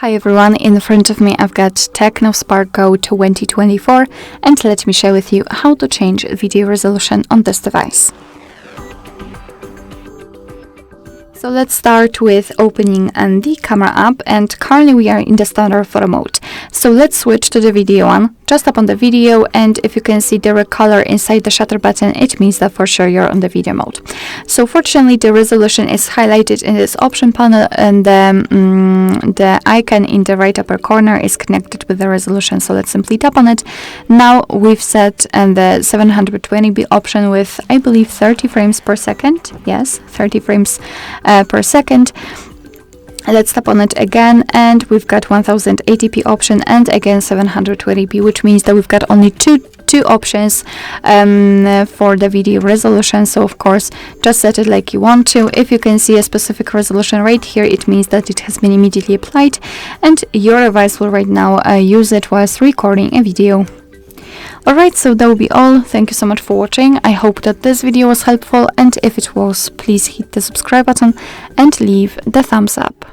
Hi everyone, in front of me I've got Tecno Spark Go 2024 and let me share with you how to change video resolution on this device. So let's start with opening the camera app, and currently we are in the standard photo mode. So let's switch to the video one. Just tap on the video, and if you can see the red color inside the shutter button, it means that for sure you're on the video mode. So fortunately the resolution is highlighted in this option panel, and the icon in the right upper corner is connected with the resolution. So let's simply tap on it. Now we've set the 720p option with, I believe, 30 frames per second. Yes, 30 frames per second. Let's tap on it again, and we've got 1080p option and again 720p, which means that we've got only two options for the video resolution. So of course just set it like you want to. If you can see a specific resolution right here, it means that it has been immediately applied and your device will right now use it whilst recording a video. Alright, so that will be all. Thank you so much for watching. I hope that this video was helpful, and if it was, please hit the subscribe button and leave the thumbs up.